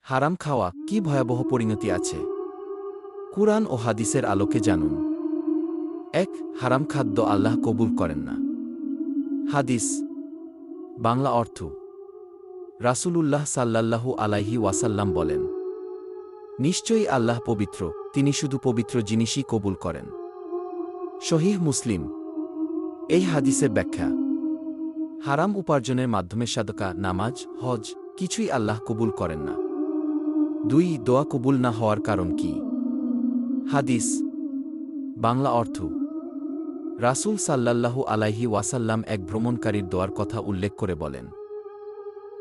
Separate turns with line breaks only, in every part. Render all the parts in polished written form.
হারাম খাওয়া কি ভয়াবহ পরিণতি আছে? কুরআন ও হাদিসের আলোকে জানুন। ১. হারাম খাদ্য আল্লাহ কবুল করেন না। হাদিস বাংলা অর্থ রাসূলুল্লাহ সাল্লাল্লাহু আলাইহি ওয়াসাল্লাম বলেন, নিশ্চয়ই আল্লাহ পবিত্র, তিনি শুধু পবিত্র জিনিসই কবুল করেন। সহিহ মুসলিম। এই হাদিসের ব্যাখ্যা: হারাম উপার্জনের মাধ্যমে সাদকা, নামাজ, হজ কিছুই আল্লাহ কবুল করেন না। ২. দোয়া কবুল না হওয়ার কারণ কি? হাদিস বাংলা অর্থ রাসূল সাল্লাল্লাহু আলাইহি ওয়াসাল্লাম এক ভ্রমণকারীর দোয়ার কথা উল্লেখ করে বলেন,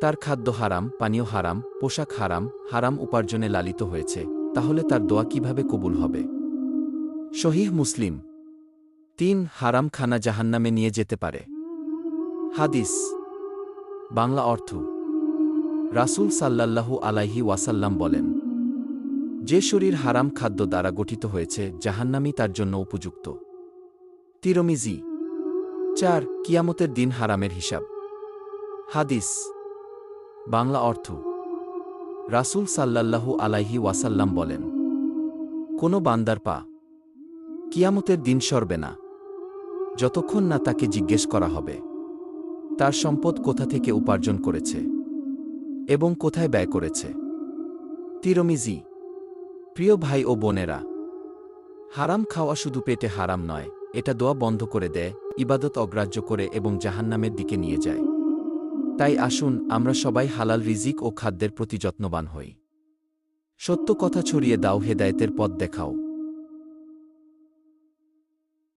তার খাদ্য হারাম, পানীয় হারাম, পোশাক হারাম, হারাম উপার্জনে লালিত হয়েছে, তাহলে তার দোয়া কিভাবে কবুল হবে? সহিহ মুসলিম। ৩. হারাম খানা জাহান্নামে নিয়ে যেতে পারে। হাদিস বাংলা অর্থ রাসূল সাল্লাল্লাহু আলাইহি ওয়াসাল্লাম বলেন, যে শরীর হারাম খাদ্য দ্বারা গঠিত হয়েছে জাহান্নামই তার জন্য উপযুক্ত। তিরমিজি। ৪. কিয়ামতের দিন হারামের হিসাব। হাদিস বাংলা অর্থ রাসূল সাল্লাল্লাহু আলাইহি ওয়াসাল্লাম বলেন, কোনো বান্দার পা কিয়ামতের দিন সরবে না, যতক্ষণ না তাকে জিজ্ঞেস করা হবে তার সম্পদ কোথা থেকে উপার্জন করেছে এবং কোথায় ব্যয় করেছে। তিরমিজি। প্রিয় ভাই ও বোনেরা, হারাম খাওয়া শুধু পেটে হারাম নয়, এটা দোয়া বন্ধ করে দেয়, ইবাদত অগ্রাহ্য করে এবং জাহান্নামের দিকে নিয়ে যায়। তাই আসুন আমরা সবাই হালাল রিজিক ও খাদ্যের প্রতি যত্নবান হই। সত্য কথা ছড়িয়ে দাও, হেদায়েতের পথ দেখাও।